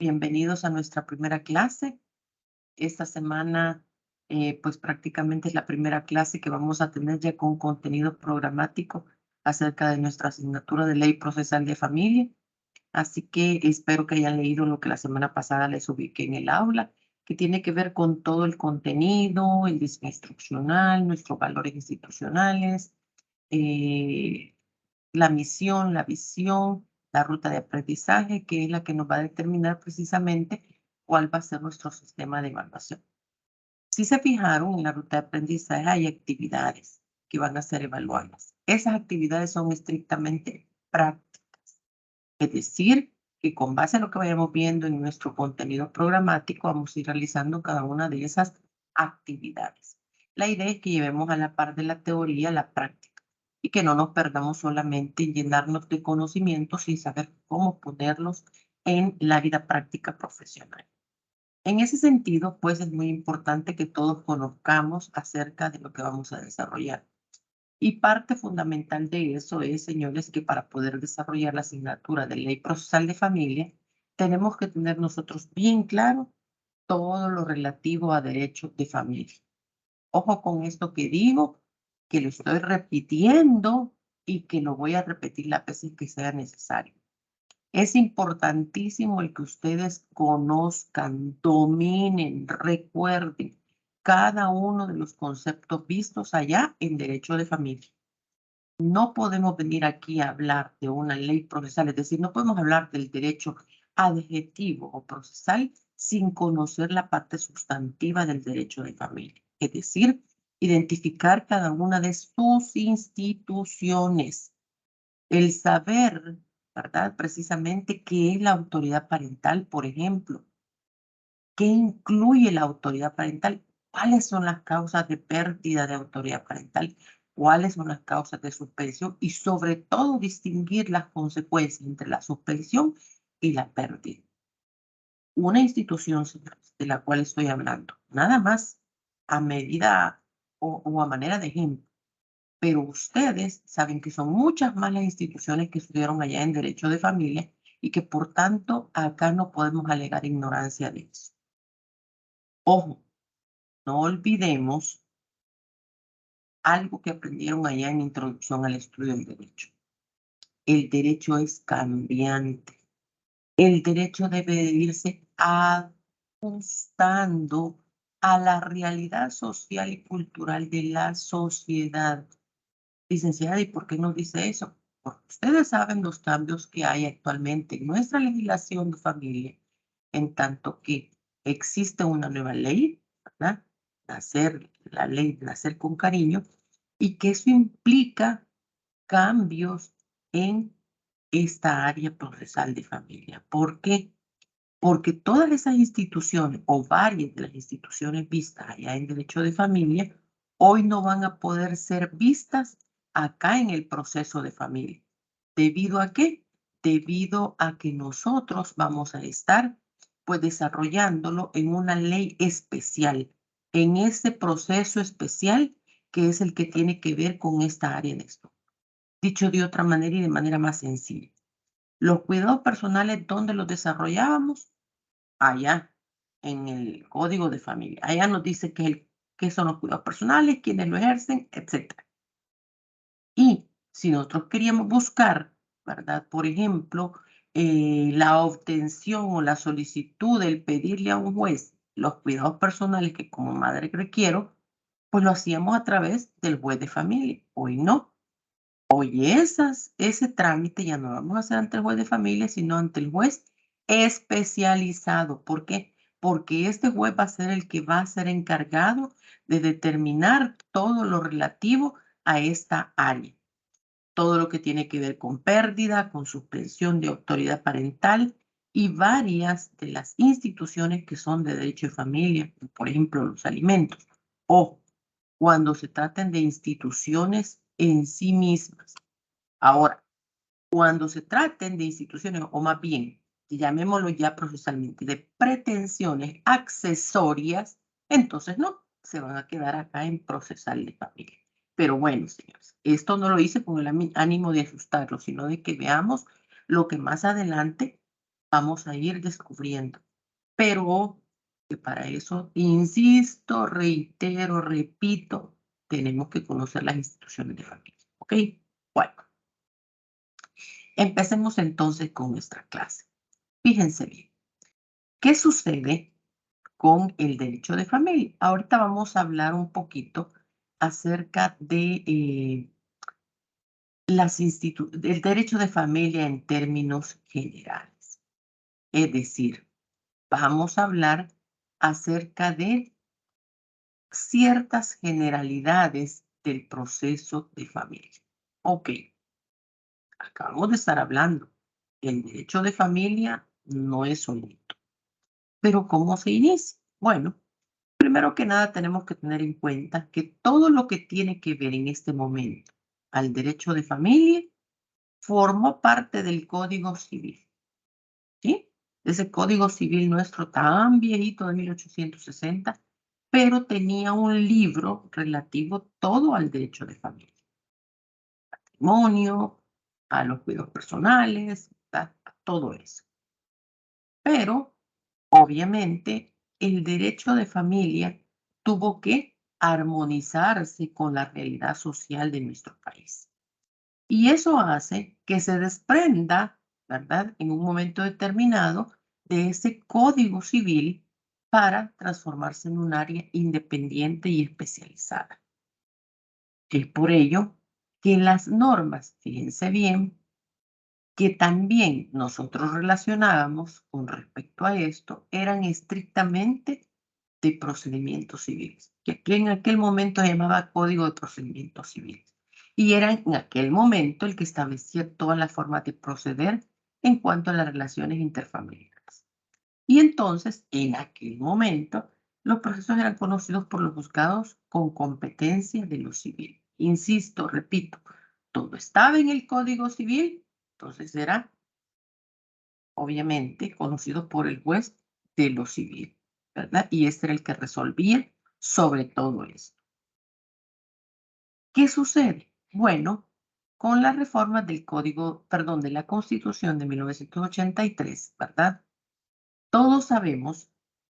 Bienvenidos a nuestra primera clase. Esta semana, pues prácticamente es la primera clase que vamos a tener ya con contenido programático acerca de nuestra asignatura de Ley Procesal de Familia. Así que espero que hayan leído lo que la semana pasada les ubiqué en el aula, que tiene que ver con todo el contenido, el diseño instruccional, nuestros valores institucionales, eh, la misión, la visión, la ruta de aprendizaje, que es la que nos va a determinar precisamente cuál va a ser nuestro sistema de evaluación. Si se fijaron, en la ruta de aprendizaje hay actividades que van a ser evaluadas. Esas actividades son estrictamente prácticas, es decir, que con base a lo que vayamos viendo en nuestro contenido programático, vamos a ir realizando cada una de esas actividades. La idea es que llevemos a la par de la teoría la práctica y que no nos perdamos solamente en llenarnos de conocimientos sin saber cómo ponerlos en la vida práctica profesional. En ese sentido, pues es muy importante que todos conozcamos acerca de lo que vamos a desarrollar. Y parte fundamental de eso es, señores, que para poder desarrollar la asignatura de Ley Procesal de Familia, tenemos que tener nosotros bien claro todo lo relativo a derecho de familia. Ojo con esto que digo, que lo estoy repitiendo y que lo voy a repetir las veces que sea necesario. Es importantísimo el que ustedes conozcan, dominen, recuerden cada uno de los conceptos vistos allá en derecho de familia. No podemos venir aquí a hablar de una ley procesal, es decir, no podemos hablar del derecho adjetivo o procesal sin conocer la parte sustantiva del derecho de familia, es decir, identificar cada una de sus instituciones, el saber, ¿verdad? Precisamente qué es la autoridad parental, por ejemplo, qué incluye la autoridad parental, cuáles son las causas de pérdida de autoridad parental, cuáles son las causas de suspensión y sobre todo distinguir las consecuencias entre la suspensión y la pérdida. Una institución, señores, de la cual estoy hablando, nada más a medida o a manera de ejemplo, pero ustedes saben que son muchas más las instituciones que estudiaron allá en Derecho de Familia y que por tanto acá no podemos alegar ignorancia de eso. Ojo, no olvidemos algo que aprendieron allá en Introducción al Estudio del Derecho. El derecho es cambiante. El derecho debe de irse ajustando a la realidad social y cultural de la sociedad. Licenciada, ¿y por qué nos dice eso? Porque ustedes saben los cambios que hay actualmente en nuestra legislación de familia, en tanto que existe una nueva ley, ¿verdad? La ley de nacer con cariño, y que eso implica cambios en esta área procesal de familia. ¿Por qué? Porque todas esas instituciones o varias de las instituciones vistas allá en derecho de familia, hoy no van a poder ser vistas acá en el proceso de familia. ¿Debido a qué? Debido a que nosotros vamos a estar pues desarrollándolo en una ley especial, en ese proceso especial que es el que tiene que ver con esta área de esto. Dicho de otra manera y de manera más sencilla, los cuidados personales, ¿dónde los desarrollábamos? Allá en el código de familia. Allá nos dice qué son los cuidados personales, quiénes lo ejercen, etcétera. Y si nosotros queríamos buscar, ¿verdad? Por ejemplo, la obtención o la solicitud del pedirle a un juez los cuidados personales que como madre requiero, pues lo hacíamos a través del juez de familia. Hoy no. Hoy ese trámite ya no lo vamos a hacer ante el juez de familia, sino ante el juez especializado. ¿Por qué? Porque este juez va a ser el que va a ser encargado de determinar todo lo relativo a esta área. Todo lo que tiene que ver con pérdida, con suspensión de autoridad parental y varias de las instituciones que son de derecho de familia, por ejemplo, los alimentos. O cuando se traten de instituciones en sí mismas. Ahora, cuando se traten de instituciones, o más bien, llamémoslo ya procesalmente, de pretensiones accesorias, entonces no, se van a quedar acá en procesal de familia. Pero bueno, señores, esto no lo hice con el ánimo de asustarlos, sino de que veamos lo que más adelante vamos a ir descubriendo. Pero que para eso, insisto, reitero, repito, tenemos que conocer las instituciones de familia. ¿Ok? Bueno, empecemos entonces con nuestra clase. Fíjense bien, ¿qué sucede con el derecho de familia? Ahorita vamos a hablar un poquito acerca de del derecho de familia en términos generales. Es decir, vamos a hablar acerca de ciertas generalidades del proceso de familia. Ok, acabamos de estar hablando. El derecho de familia no es un hito. Pero ¿cómo se inicia? Bueno, primero que nada tenemos que tener en cuenta que todo lo que tiene que ver en este momento al derecho de familia formó parte del Código Civil, ¿sí? Ese Código Civil nuestro tan viejito de 1860, pero tenía un libro relativo todo al derecho de familia, matrimonio, a los cuidados personales, a todo eso. Pero, obviamente, el derecho de familia tuvo que armonizarse con la realidad social de nuestro país. Y eso hace que se desprenda, ¿verdad?, en un momento determinado de ese código civil para transformarse en un área independiente y especializada. Es por ello que las normas, fíjense bien, que también nosotros relacionábamos con respecto a esto, eran estrictamente de procedimientos civiles, que aquí en aquel momento se llamaba Código de Procedimientos Civiles, y era en aquel momento el que establecía todas las formas de proceder en cuanto a las relaciones interfamiliares. Y entonces, en aquel momento, los procesos eran conocidos por los juzgados con competencia de lo civil. Insisto, repito, todo estaba en el Código Civil, entonces era obviamente conocido por el juez de lo civil, ¿verdad? Y este era el que resolvía sobre todo esto. ¿Qué sucede? Bueno, con las reformas del Código, perdón, de la Constitución de 1983, ¿verdad? Todos sabemos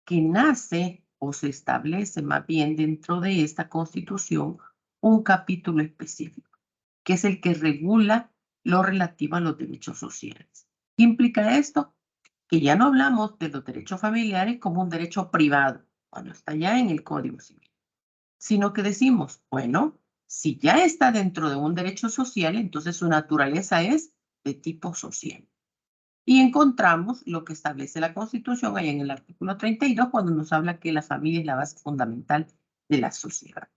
que nace o se establece más bien dentro de esta Constitución un capítulo específico, que es el que regula lo relativo a los derechos sociales. ¿Qué implica esto? Que ya no hablamos de los derechos familiares como un derecho privado, cuando está ya en el Código Civil, sino que decimos, bueno, si ya está dentro de un derecho social, entonces su naturaleza es de tipo social. Y encontramos lo que establece la Constitución ahí en el artículo 32, cuando nos habla que la familia es la base fundamental de la sociedad.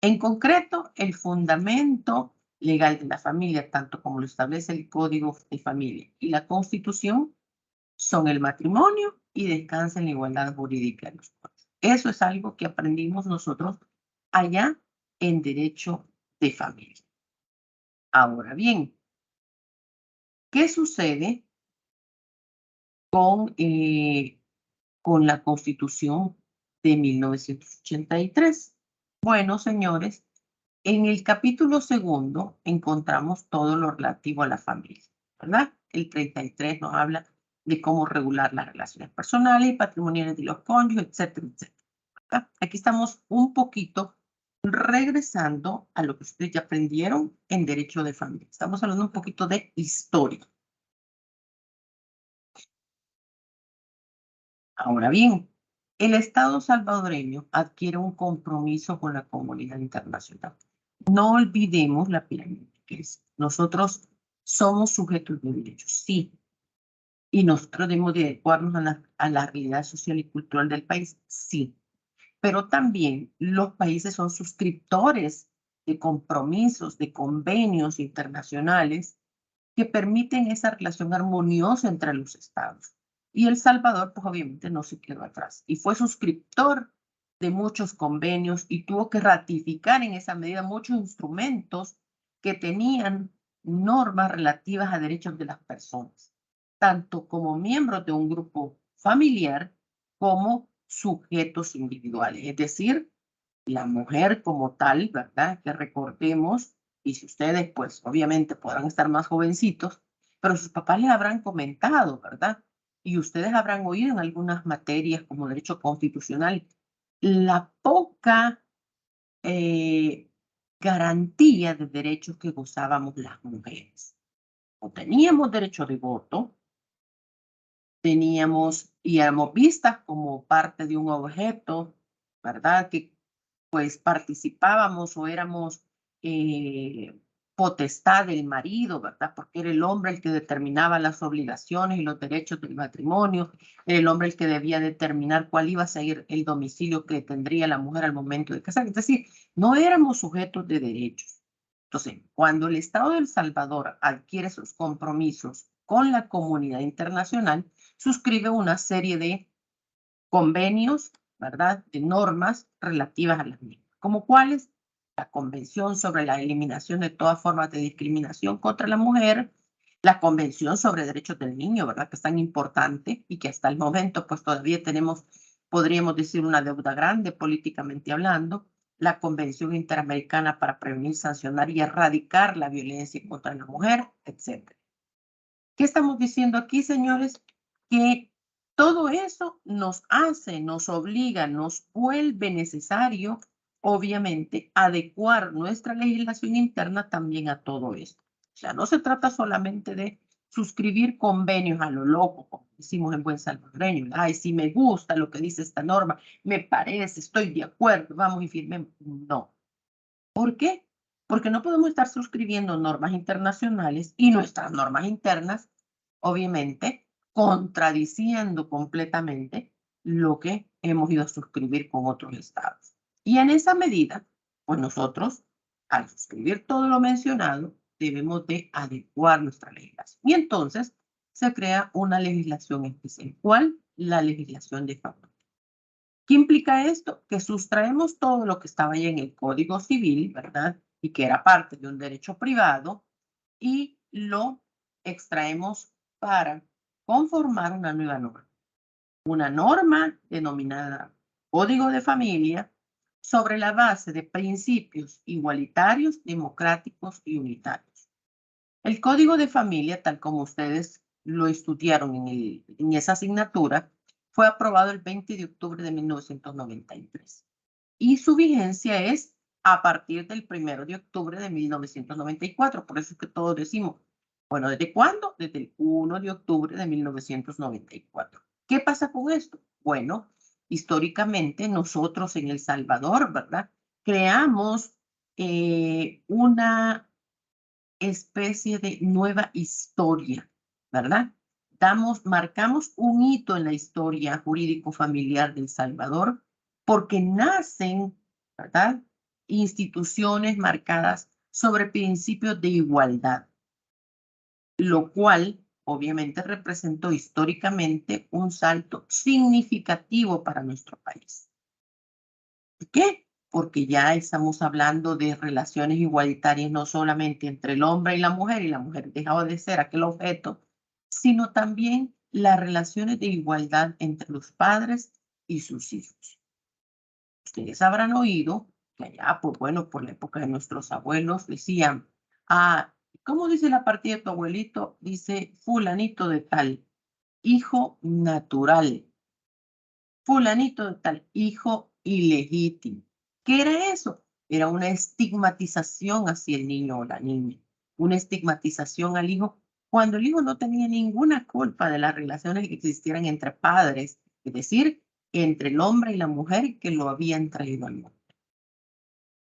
En concreto, el fundamento legal de la familia, tanto como lo establece el Código de Familia y la Constitución, son el matrimonio y descansa en la igualdad jurídica de los padres. Eso es algo que aprendimos nosotros allá en derecho de familia. Ahora bien, ¿qué sucede con la Constitución de 1983? Bueno, señores, en el capítulo segundo encontramos todo lo relativo a la familia, ¿verdad? El 33 nos habla de cómo regular las relaciones personales y patrimoniales de los cónyuges, etcétera, etcétera. ¿Verdad? Aquí estamos un poquito regresando a lo que ustedes ya aprendieron en derecho de familia. Estamos hablando un poquito de historia. Ahora bien, el Estado salvadoreño adquiere un compromiso con la comunidad internacional. No olvidemos la pirámide que es. Nosotros somos sujetos de derechos, sí, y nosotros debemos de adecuarnos a la realidad social y cultural del país, sí, pero también los países son suscriptores de compromisos, de convenios internacionales que permiten esa relación armoniosa entre los estados. Y El Salvador, pues obviamente no se quedó atrás y fue suscriptor de muchos convenios y tuvo que ratificar en esa medida muchos instrumentos que tenían normas relativas a derechos de las personas, tanto como miembros de un grupo familiar como sujetos individuales, es decir, la mujer como tal, ¿verdad? Que recordemos, y si ustedes, pues obviamente podrán estar más jovencitos, pero sus papás les habrán comentado, ¿verdad? y ustedes habrán oído en algunas materias como derecho constitucional, la poca garantía de derechos que gozábamos las mujeres. O teníamos derecho de voto, teníamos y éramos vistas como parte de un objeto, ¿verdad? Que pues participábamos o éramos potestad del marido, ¿verdad? Porque era el hombre el que determinaba las obligaciones y los derechos del matrimonio, era el hombre el que debía determinar cuál iba a ser el domicilio que tendría la mujer al momento de casar. Es decir, no éramos sujetos de derechos. Entonces, cuando el Estado de El Salvador adquiere sus compromisos con la comunidad internacional, suscribe una serie de convenios, ¿verdad?, de normas relativas a las mismas, como cuáles: la Convención sobre la Eliminación de todas formas de discriminación contra la mujer, la Convención sobre Derechos del Niño, ¿verdad?, que es tan importante y que hasta el momento pues todavía tenemos, podríamos decir, una deuda grande políticamente hablando, la Convención Interamericana para prevenir, sancionar y erradicar la violencia contra la mujer, etc. ¿Qué estamos diciendo aquí, señores? Que todo eso nos hace, nos obliga, nos vuelve necesario, obviamente, adecuar nuestra legislación interna también a todo esto. O sea, no se trata solamente de suscribir convenios a lo loco, como decimos en buen salvadoreño. Ay, si me gusta lo que dice esta norma, me parece, estoy de acuerdo, vamos y firmemos. No. ¿Por qué? Porque no podemos estar suscribiendo normas internacionales y nuestras normas internas, obviamente, contradiciendo completamente lo que hemos ido a suscribir con otros estados. Y en esa medida, pues nosotros, al suscribir todo lo mencionado, debemos de adecuar nuestra legislación. Y entonces se crea una legislación especial. ¿Cuál? La legislación de familia. ¿Qué implica esto? Que sustraemos todo lo que estaba ahí en el Código Civil, ¿verdad? Y que era parte de un derecho privado, y lo extraemos para conformar una nueva norma. Una norma denominada Código de Familia, sobre la base de principios igualitarios, democráticos y unitarios. El Código de Familia, tal como ustedes lo estudiaron en esa asignatura, fue aprobado el 20 de octubre de 1993 y su vigencia es a partir del 1 de octubre de 1994. Por eso es que todos decimos, bueno, ¿desde cuándo? Desde el 1 de octubre de 1994. ¿Qué pasa con esto? Bueno, históricamente nosotros en El Salvador, ¿verdad?, creamos una especie de nueva historia, ¿verdad? Marcamos un hito en la historia jurídico-familiar de El Salvador porque nacen, ¿verdad?, instituciones marcadas sobre principios de igualdad, lo cual obviamente representó históricamente un salto significativo para nuestro país. ¿Por qué? Porque ya estamos hablando de relaciones igualitarias no solamente entre el hombre y la mujer dejaba de ser aquel objeto, sino también las relaciones de igualdad entre los padres y sus hijos. Ustedes habrán oído que allá, pues bueno, por la época de nuestros abuelos decían, ¿cómo dice la partida de tu abuelito? Dice, fulanito de tal, hijo natural. Fulanito de tal, hijo ilegítimo. ¿Qué era eso? Era una estigmatización hacia el niño o la niña, una estigmatización al hijo cuando el hijo no tenía ninguna culpa de las relaciones que existieran entre padres, es decir, entre el hombre y la mujer que lo habían traído al mundo.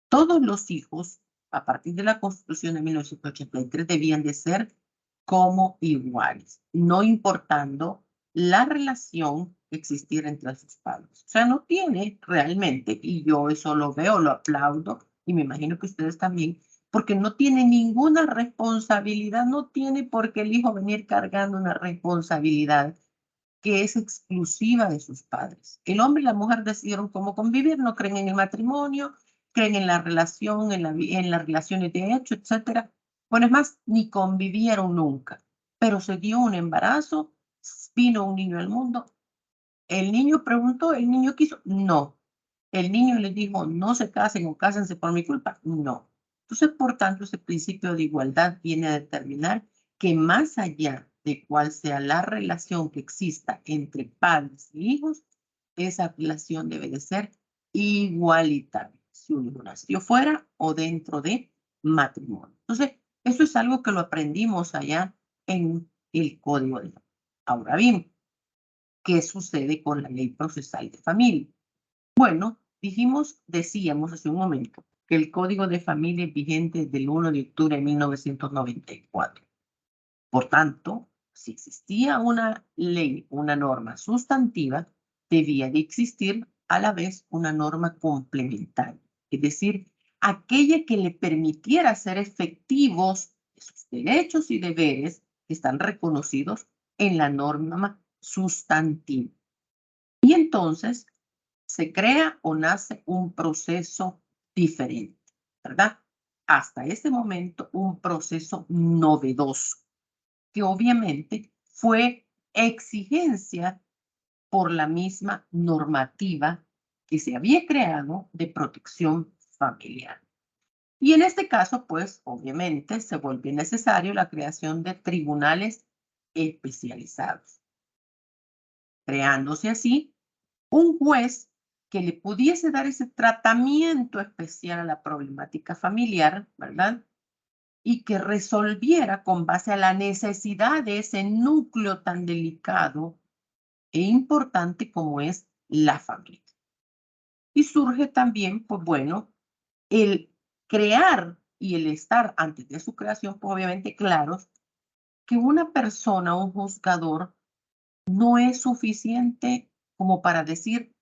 Todos los hijos, a partir de la Constitución de 1983, debían de ser como iguales, no importando la relación que existiera entre sus padres. O sea, no tiene realmente, y yo eso lo veo, lo aplaudo, y me imagino que ustedes también, porque no tiene ninguna responsabilidad, no tiene por qué el hijo venir cargando una responsabilidad que es exclusiva de sus padres. El hombre y la mujer decidieron cómo convivir, no creen en el matrimonio, creen en la relación, en las relaciones de hecho, etcétera. Bueno, es más, ni convivieron nunca, pero se dio un embarazo, vino un niño al mundo. El niño preguntó, el niño quiso, no. El niño les dijo, no se casen o cásense por mi culpa, no. Entonces, por tanto, ese principio de igualdad viene a determinar que más allá de cuál sea la relación que exista entre padres e hijos, esa relación debe de ser igualitaria, si uno nació fuera o dentro de matrimonio. Entonces, eso es algo que lo aprendimos allá en el Código de Familia. Ahora bien, ¿qué sucede con la Ley Procesal de Familia? Bueno, decíamos hace un momento que el Código de Familia es vigente desde el 1 de octubre de 1994. Por tanto, si existía una ley, una norma sustantiva, debía de existir a la vez una norma complementaria, es decir, aquella que le permitiera hacer efectivos esos derechos y deberes que están reconocidos en la norma sustantiva. Y entonces se crea o nace un proceso diferente, ¿verdad? Hasta ese momento, un proceso novedoso, que obviamente fue exigencia por la misma normativa que se había creado de protección familiar. Y en este caso, pues, obviamente, se volvió necesario la creación de tribunales especializados, creándose así un juez que le pudiese dar ese tratamiento especial a la problemática familiar, ¿verdad? Y que resolviera con base a la necesidad de ese núcleo tan delicado e importante como es la familia. Y surge también, pues bueno, el crear y el estar antes de su creación, pues obviamente claros que una persona, un juzgador, no es suficiente como para decir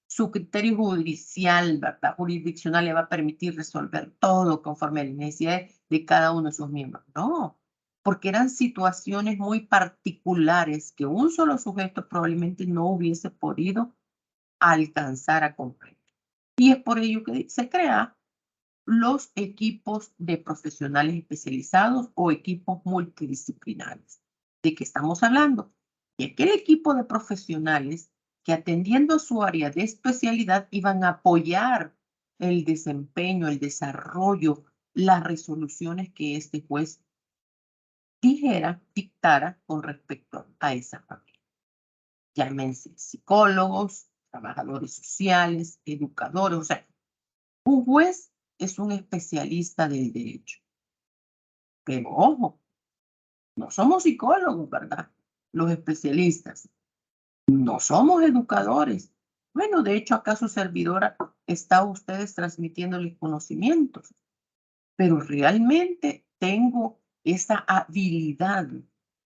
su criterio judicial, ¿verdad? Jurisdiccional le va a permitir resolver todo conforme a las necesidades de cada uno de sus miembros. No, porque eran situaciones muy particulares que un solo sujeto probablemente no hubiese podido alcanzar a comprender. Y es por ello que se crean los equipos de profesionales especializados o equipos multidisciplinares. ¿De qué estamos hablando? Y aquel equipo de profesionales que atendiendo a su área de especialidad iban a apoyar el desempeño, el desarrollo, las resoluciones que este juez dictara con respecto a esa familia. Llámense psicólogos, trabajadores sociales, educadores, o sea, un juez es un especialista del derecho. Pero ojo, no somos psicólogos, ¿verdad? Los especialistas. No somos educadores. Bueno, de hecho, acá su servidora está a ustedes transmitiéndoles conocimientos, pero realmente tengo esa habilidad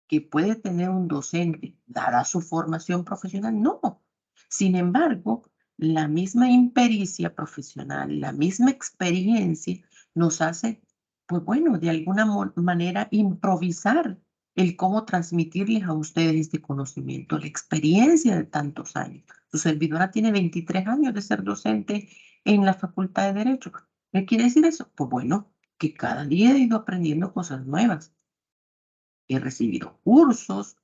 que puede tener un docente, dada su formación profesional. No. Sin embargo, la misma impericia profesional, la misma experiencia nos hace, pues bueno, de alguna manera improvisar el cómo transmitirles a ustedes este conocimiento, la experiencia de tantos años. Su servidora tiene 23 años de ser docente en la Facultad de Derecho. ¿Qué quiere decir eso? Pues bueno, que cada día he ido aprendiendo cosas nuevas. He recibido cursos,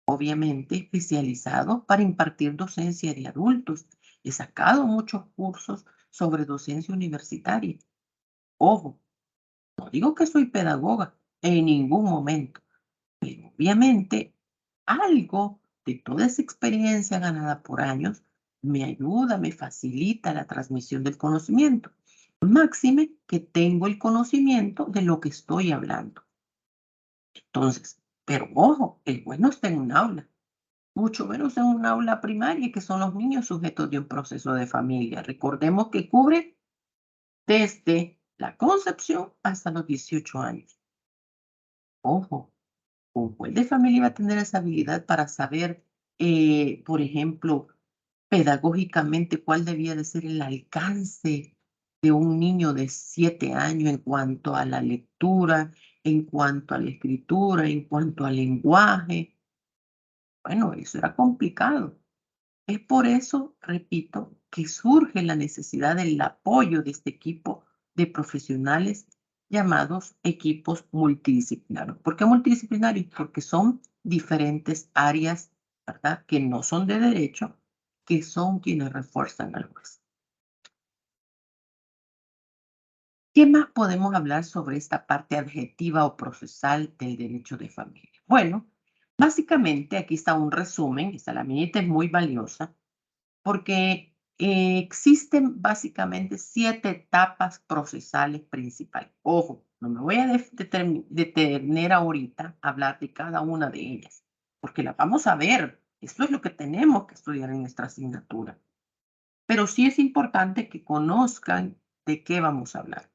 obviamente especializados para impartir docencia de adultos. He sacado muchos cursos sobre docencia universitaria. Ojo, no digo que soy pedagoga en ningún momento, pero obviamente algo de toda esa experiencia ganada por años me ayuda, me facilita la transmisión del conocimiento. Máxime que tengo el conocimiento de lo que estoy hablando. Entonces, pero ojo, el bueno está en un aula, mucho menos en un aula primaria, que son los niños sujetos de un proceso de familia. Recordemos que cubre desde la concepción hasta los 18 años. Ojo, un juez de familia va a tener esa habilidad para saber, por ejemplo, pedagógicamente cuál debía de ser el alcance de un niño de 7 años en cuanto a la lectura, en cuanto a la escritura, en cuanto al lenguaje. Bueno, eso era complicado. Es por eso, repito, que surge la necesidad del apoyo de este equipo de profesionales llamados equipos multidisciplinarios. ¿Por qué multidisciplinarios? Porque son diferentes áreas, ¿verdad? Que no son de derecho, que son quienes refuerzan al juez. ¿Qué más podemos hablar sobre esta parte adjetiva o procesal del derecho de familia? Bueno, Básicamente, aquí está un resumen, esta laminita es muy valiosa porque existen básicamente 7 etapas procesales principales. Ojo, no me voy a detener ahorita a hablar de cada una de ellas, porque las vamos a ver. Esto es lo que tenemos que estudiar en nuestra asignatura. Pero sí es importante que conozcan de qué vamos a hablar.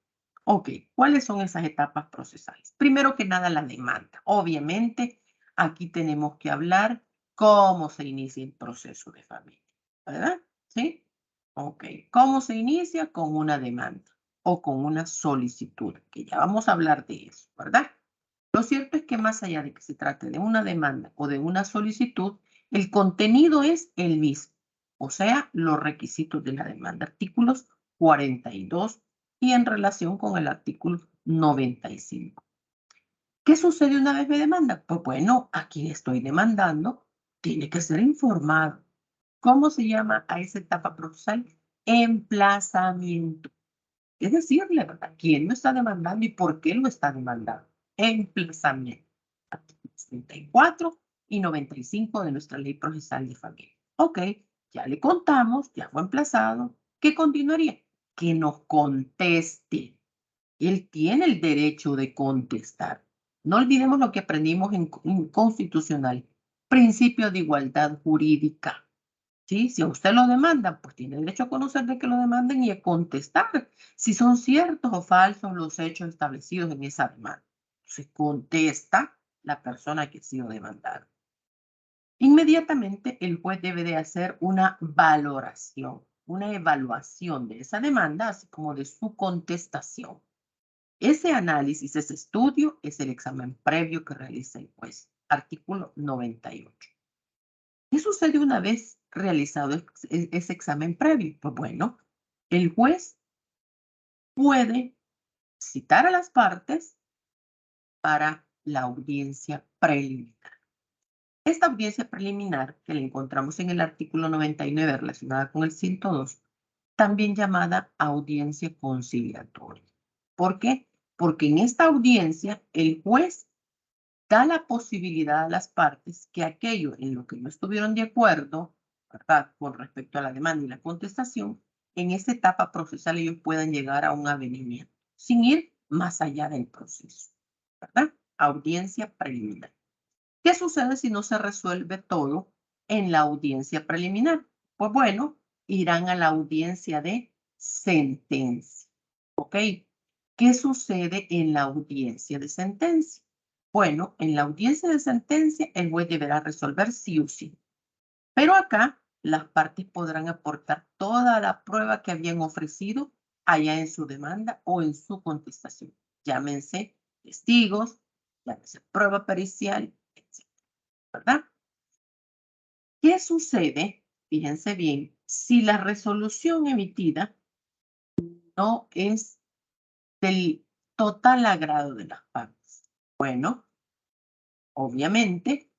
Ok, ¿cuáles son esas etapas procesales? Primero que nada, la demanda. Obviamente, aquí tenemos que hablar cómo se inicia el proceso de familia, ¿verdad? ¿Sí? Ok, ¿cómo se inicia? Con una demanda o con una solicitud, que ya vamos a hablar de eso, ¿verdad? Lo cierto es que más allá de que se trate de una demanda o de una solicitud, el contenido es el mismo, o sea, los requisitos de la demanda, artículos 42 y en relación con el artículo 95. ¿Qué sucede una vez me demanda? Pues bueno, a quien estoy demandando tiene que ser informado. ¿Cómo se llama a esa etapa procesal? Emplazamiento. Es decirle, ¿verdad? ¿Quién lo está demandando y por qué lo está demandando? Emplazamiento. Artículos 34 y 95 de nuestra ley procesal de familia. Ok, ya le contamos, ya fue emplazado. ¿Qué continuaría? Que nos conteste. Él tiene el derecho de contestar. No olvidemos lo que aprendimos en constitucional. Principio de igualdad jurídica. ¿Sí? Si a usted lo demandan, pues tiene derecho a conocer de que lo demanden y a contestar si son ciertos o falsos los hechos establecidos en esa demanda. Se contesta la persona que ha sido demandada. Inmediatamente el juez debe de hacer una valoración, una evaluación de esa demanda, así como de su contestación. Ese análisis, ese estudio, es el examen previo que realiza el juez. Artículo 98. ¿Qué sucede una vez realizado ese examen previo? Pues bueno, el juez puede citar a las partes para la audiencia preliminar. Esta audiencia preliminar, que la encontramos en el artículo 99 relacionada con el 102, también llamada audiencia conciliatoria. ¿Por qué? Porque en esta audiencia el juez da la posibilidad a las partes que aquello en lo que no estuvieron de acuerdo, ¿verdad? Con respecto a la demanda y la contestación, en esta etapa procesal ellos puedan llegar a un avenimiento, sin ir más allá del proceso, ¿verdad? Audiencia preliminar. ¿Qué sucede si no se resuelve todo en la audiencia preliminar? Pues bueno, irán a la audiencia de sentencia, ¿ok? ¿Qué sucede en la audiencia de sentencia? Bueno, en la audiencia de sentencia el juez deberá resolver sí o sí. Pero acá las partes podrán aportar toda la prueba que habían ofrecido allá en su demanda o en su contestación. Llámense testigos, llámense prueba pericial, etc. ¿Verdad? ¿Qué sucede? Fíjense bien, si la resolución emitida no es del total agrado de las partes. Bueno, obviamente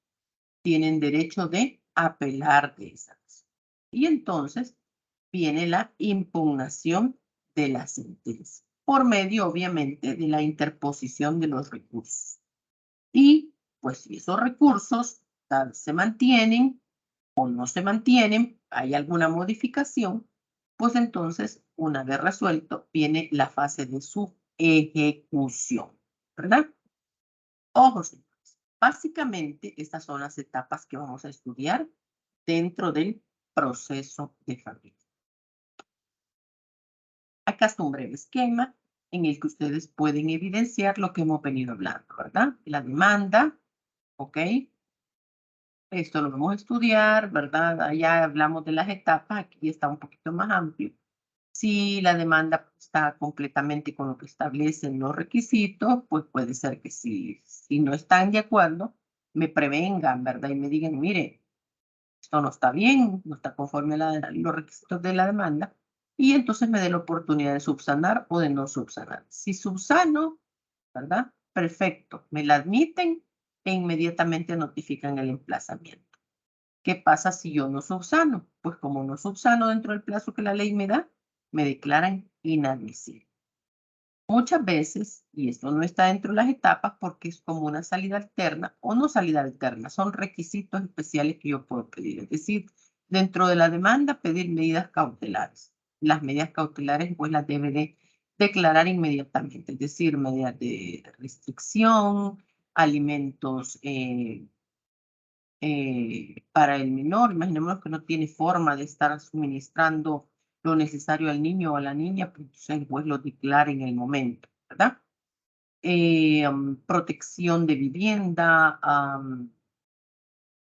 tienen derecho de apelar de esa resolución. Y entonces viene la impugnación de la sentencia, por medio, obviamente, de la interposición de los recursos. Y, pues, si esos recursos se mantienen o no se mantienen, hay alguna modificación, pues entonces, una vez resuelto, viene la fase de su ejecución, ¿verdad? Ojo, señores. Básicamente, estas son las etapas que vamos a estudiar dentro del proceso de familia. Acá está un breve esquema en el que ustedes pueden evidenciar lo que hemos venido hablando, ¿verdad? La demanda, ¿ok? Esto lo vamos a estudiar, ¿verdad? Allá hablamos de las etapas, aquí está un poquito más amplio. Si la demanda está completamente con lo que establecen los requisitos, pues puede ser que si no están de acuerdo, me prevengan, ¿verdad? Y me digan, mire, esto no está bien, no está conforme a los requisitos de la demanda, y entonces me dé la oportunidad de subsanar o de no subsanar. Si subsano, ¿verdad? Perfecto, me la admiten e inmediatamente notifican el emplazamiento. ¿Qué pasa si yo no subsano? Pues como no subsano dentro del plazo que la ley me da, me declaran inadmisible. Muchas veces, y esto no está dentro de las etapas porque es como una salida alterna o no salida alterna, son requisitos especiales que yo puedo pedir. Es decir, dentro de la demanda pedir medidas cautelares. Las medidas cautelares pues las debe de declarar inmediatamente, es decir, medidas de restricción, alimentos para el menor. Imaginémonos que no tiene forma de estar suministrando lo necesario al niño o a la niña, pues entonces el juez lo declara en el momento, ¿verdad? Protección de vivienda,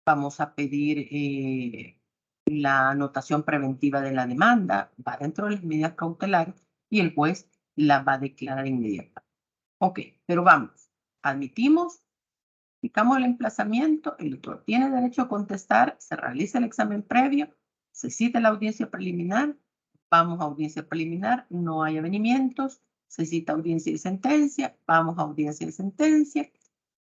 vamos a pedir la anotación preventiva de la demanda, va dentro de las medidas cautelares y el juez la va a declarar inmediata. Ok, pero vamos, admitimos, aplicamos el emplazamiento, el autor tiene derecho a contestar, se realiza el examen previo, se cita la audiencia preliminar, vamos a audiencia preliminar, no hay avenimientos, se cita audiencia de sentencia, vamos a audiencia de sentencia,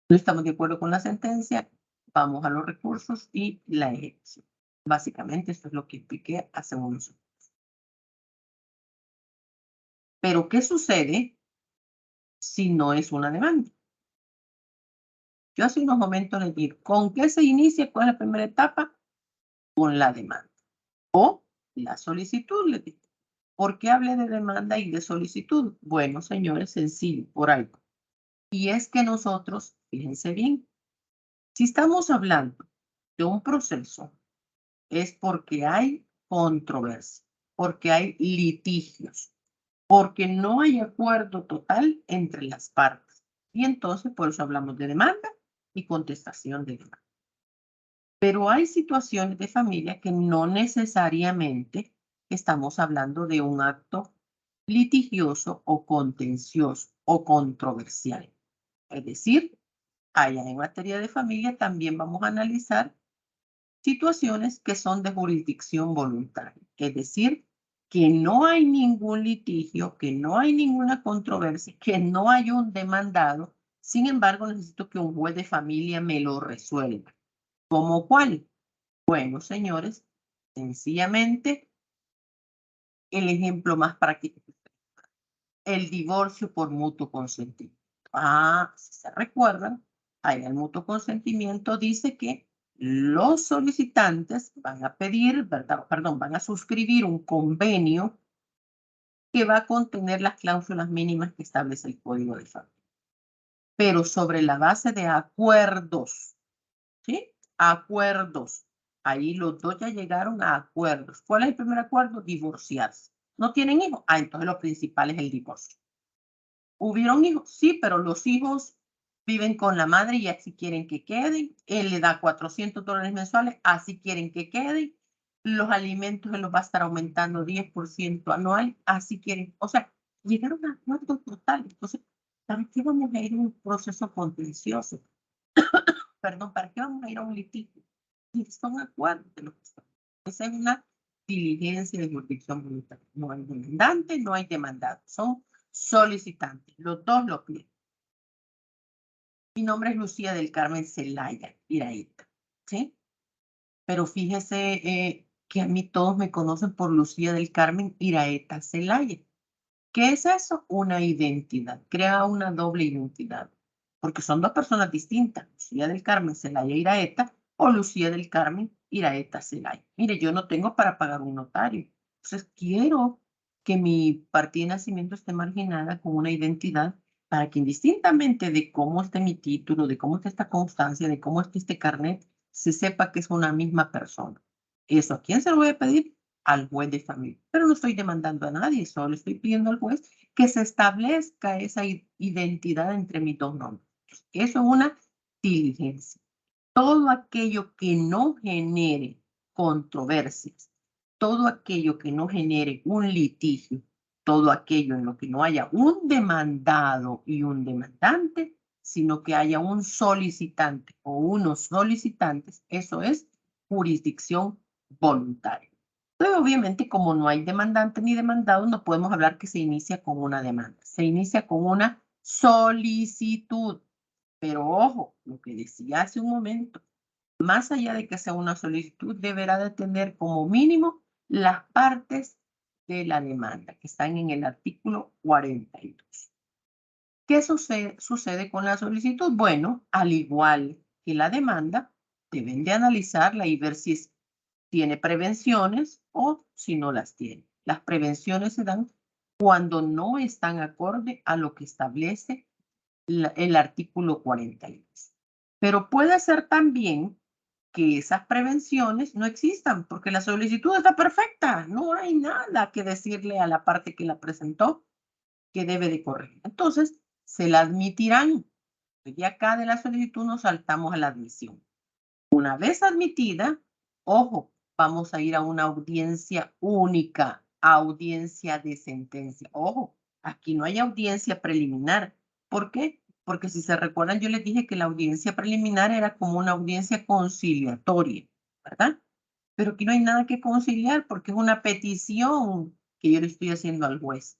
no estamos de acuerdo con la sentencia, vamos a los recursos y la ejecución. Básicamente esto es lo que expliqué hace unos años. Pero ¿qué sucede si no es una demanda? Yo hace unos momentos les digo, ¿con qué se inicia? ¿Cuál es la primera etapa? Con la demanda o la solicitud, les digo. ¿Por qué hablé de demanda y de solicitud? Bueno, señores, sencillo, por algo. Y es que nosotros, fíjense bien, si estamos hablando de un proceso, es porque hay controversia, porque hay litigios, porque no hay acuerdo total entre las partes. Y entonces, por eso hablamos de demanda y contestación de demanda. Pero hay situaciones de familia que no necesariamente estamos hablando de un acto litigioso o contencioso o controversial. Es decir, allá en materia de familia también vamos a analizar situaciones que son de jurisdicción voluntaria. Es decir, que no hay ningún litigio, que no hay ninguna controversia, que no hay un demandado. Sin embargo, necesito que un juez de familia me lo resuelva. ¿Cómo cuál? Bueno, señores, sencillamente el ejemplo más práctico, el divorcio por mutuo consentimiento. Si se recuerdan, ahí el mutuo consentimiento dice que los solicitantes van a pedir, ¿verdad? Perdón, van a suscribir un convenio que va a contener las cláusulas mínimas que establece el Código de Familia, pero sobre la base de acuerdos, ¿sí? Acuerdos. Ahí los dos ya llegaron a acuerdos. ¿Cuál es el primer acuerdo? Divorciarse. ¿No tienen hijos? Entonces lo principal es el divorcio. ¿Hubieron hijos? Sí, pero los hijos viven con la madre y así quieren que queden. Él le da $400 mensuales, así quieren que queden. Los alimentos él los va a estar aumentando 10% anual, así quieren. O sea, llegaron a acuerdos totales. Entonces, ¿para qué vamos a ir a un proceso contencioso? Perdón, ¿para qué vamos a ir a un litigio? Y son acuerdos de lo que son. Esa es una diligencia de jurisdicción voluntaria. No hay demandante, no hay demandado. Son solicitantes. Los dos lo piden. Mi nombre es Lucía del Carmen Zelaya Iraíta, ¿sí? Pero fíjese que a mí todos me conocen por Lucía del Carmen Iraeta Zelaya. ¿Qué es eso? Una identidad. Crea una doble identidad. Porque son dos personas distintas. Lucía del Carmen Zelaya Iraeta o Lucía del Carmen Iraeta Zelaya. Mire, yo no tengo para pagar un notario. Entonces quiero que mi partida de nacimiento esté marginada con una identidad para que indistintamente de cómo esté mi título, de cómo esté esta constancia, de cómo esté este carnet, se sepa que es una misma persona. ¿Eso a quién se lo voy a pedir? Al juez de familia. Pero no estoy demandando a nadie, solo estoy pidiendo al juez que se establezca esa identidad entre mis dos nombres. Eso es una diligencia. Todo aquello que no genere controversias, todo aquello que no genere un litigio, todo aquello en lo que no haya un demandado y un demandante, sino que haya un solicitante o unos solicitantes, eso es jurisdicción voluntaria. Entonces, obviamente, como no hay demandante ni demandado, no podemos hablar que se inicia con una demanda. Se inicia con una solicitud. Pero ojo, lo que decía hace un momento, más allá de que sea una solicitud, deberá de tener como mínimo las partes de la demanda que están en el artículo 42. ¿Qué sucede con la solicitud? Bueno, al igual que la demanda, deben de analizarla y ver si tiene prevenciones o si no las tiene. Las prevenciones se dan cuando no están acorde a lo que establece el artículo 42. Pero puede ser también que esas prevenciones no existan porque la solicitud está perfecta. No hay nada que decirle a la parte que la presentó que debe de corregir. Entonces, se la admitirán. Y acá de la solicitud nos saltamos a la admisión. Una vez admitida, ojo, vamos a ir a una audiencia única, audiencia de sentencia. Ojo, aquí no hay audiencia preliminar. ¿Por qué? Porque si se recuerdan, yo les dije que la audiencia preliminar era como una audiencia conciliatoria, ¿verdad? Pero aquí no hay nada que conciliar porque es una petición que yo le estoy haciendo al juez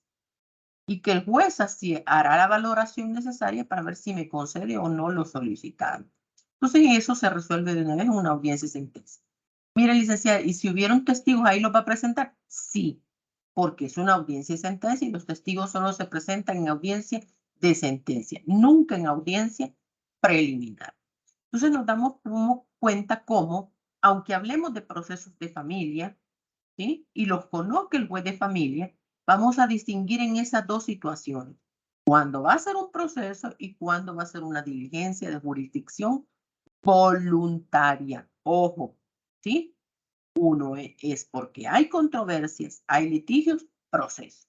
y que el juez así hará la valoración necesaria para ver si me concede o no lo solicitado. Entonces, eso se resuelve de una vez en una audiencia de sentencia. Mire, licenciada, ¿y si hubieron testigos ahí los va a presentar? Sí, porque es una audiencia de sentencia y los testigos solo se presentan en audiencia de sentencia, nunca en audiencia preliminar. Entonces nos damos cuenta cómo, aunque hablemos de procesos de familia, ¿sí? Y los conozca el juez de familia, vamos a distinguir en esas dos situaciones. Cuándo va a ser un proceso y cuándo va a ser una diligencia de jurisdicción voluntaria. Ojo, ¿sí? Uno es porque hay controversias, hay litigios, proceso.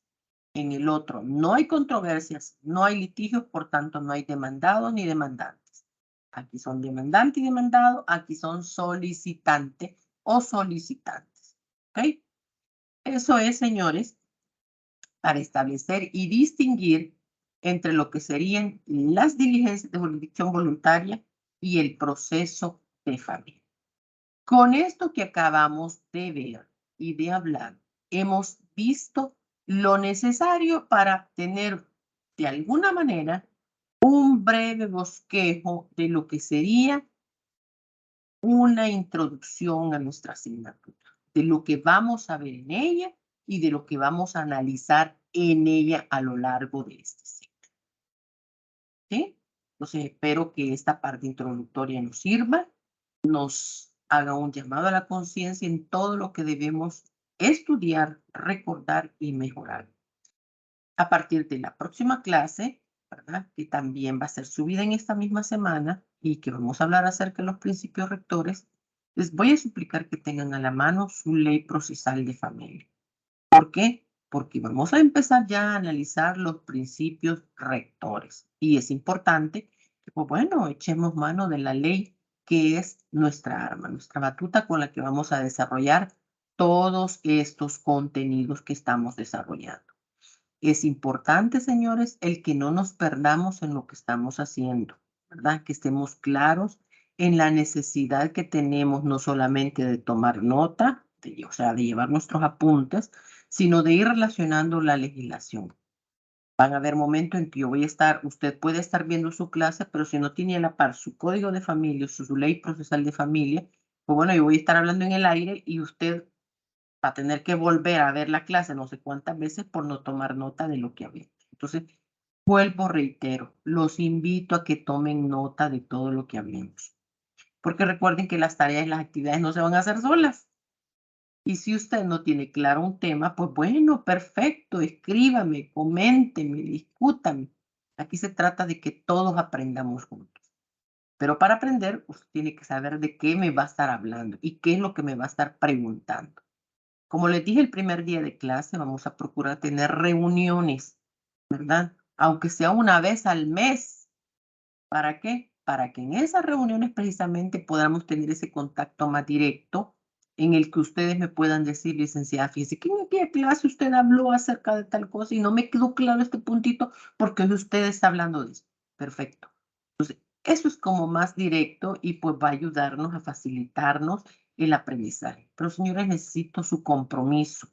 En el otro no hay controversias, no hay litigios, por tanto no hay demandados ni demandantes. Aquí son demandante y demandado, aquí son solicitante o solicitantes. ¿Ok? Eso es, señores, para establecer y distinguir entre lo que serían las diligencias de jurisdicción voluntaria y el proceso de familia. Con esto que acabamos de ver y de hablar, hemos visto lo necesario para tener de alguna manera un breve bosquejo de lo que sería una introducción a nuestra asignatura, de lo que vamos a ver en ella y de lo que vamos a analizar en ella a lo largo de este ciclo. ¿Sí? Entonces espero que esta parte introductoria nos sirva, nos haga un llamado a la conciencia en todo lo que debemos estudiar, recordar y mejorar. A partir de la próxima clase, ¿verdad? Que también va a ser subida en esta misma semana y que vamos a hablar acerca de los principios rectores, les voy a suplicar que tengan a la mano su ley procesal de familia. ¿Por qué? Porque vamos a empezar ya a analizar los principios rectores. Y es importante que, pues bueno, echemos mano de la ley que es nuestra arma, nuestra batuta con la que vamos a desarrollar todos estos contenidos que estamos desarrollando. Es importante, señores, el que no nos perdamos en lo que estamos haciendo, ¿verdad? Que estemos claros en la necesidad que tenemos no solamente de tomar nota, o sea, de llevar nuestros apuntes, sino de ir relacionando la legislación. Van a haber momentos en que yo voy a estar, usted puede estar viendo su clase, pero si no tiene a la par su código de familia, su ley procesal de familia, pues bueno, yo voy a estar hablando en el aire y usted va a tener que volver a ver la clase no sé cuántas veces por no tomar nota de lo que había. Entonces, vuelvo, reitero, los invito a que tomen nota de todo lo que hablemos. Porque recuerden que las tareas y las actividades no se van a hacer solas. Y si usted no tiene claro un tema, pues bueno, perfecto, escríbame, coménteme, discútame. Aquí se trata de que todos aprendamos juntos. Pero para aprender, usted tiene que saber de qué me va a estar hablando y qué es lo que me va a estar preguntando. Como les dije el primer día de clase, vamos a procurar tener reuniones, ¿verdad? Aunque sea una vez al mes. ¿Para qué? Para que en esas reuniones precisamente podamos tener ese contacto más directo en el que ustedes me puedan decir, licenciada, fíjese que en aquella clase usted habló acerca de tal cosa y no me quedó claro este puntito porque hoy usted está hablando de eso. Perfecto. Eso es como más directo y pues va a ayudarnos a facilitarnos el aprendizaje. Pero señores, necesito su compromiso,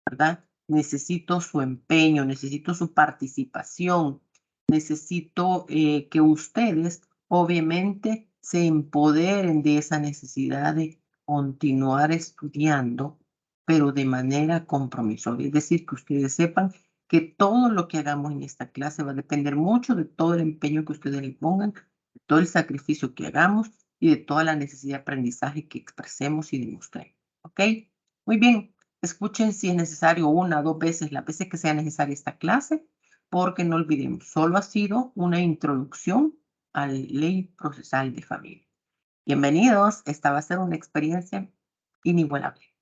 ¿verdad? Necesito su empeño, necesito su participación, necesito que ustedes obviamente se empoderen de esa necesidad de continuar estudiando, pero de manera compromisoria. Es decir, que ustedes sepan que todo lo que hagamos en esta clase va a depender mucho de todo el empeño que ustedes le pongan, de todo el sacrificio que hagamos y de toda la necesidad de aprendizaje que expresemos y demostremos. ¿Ok? Muy bien. Escuchen si es necesario una o dos veces, las veces que sea necesaria esta clase, porque no olvidemos, solo ha sido una introducción a la ley procesal de familia. Bienvenidos, esta va a ser una experiencia inigualable.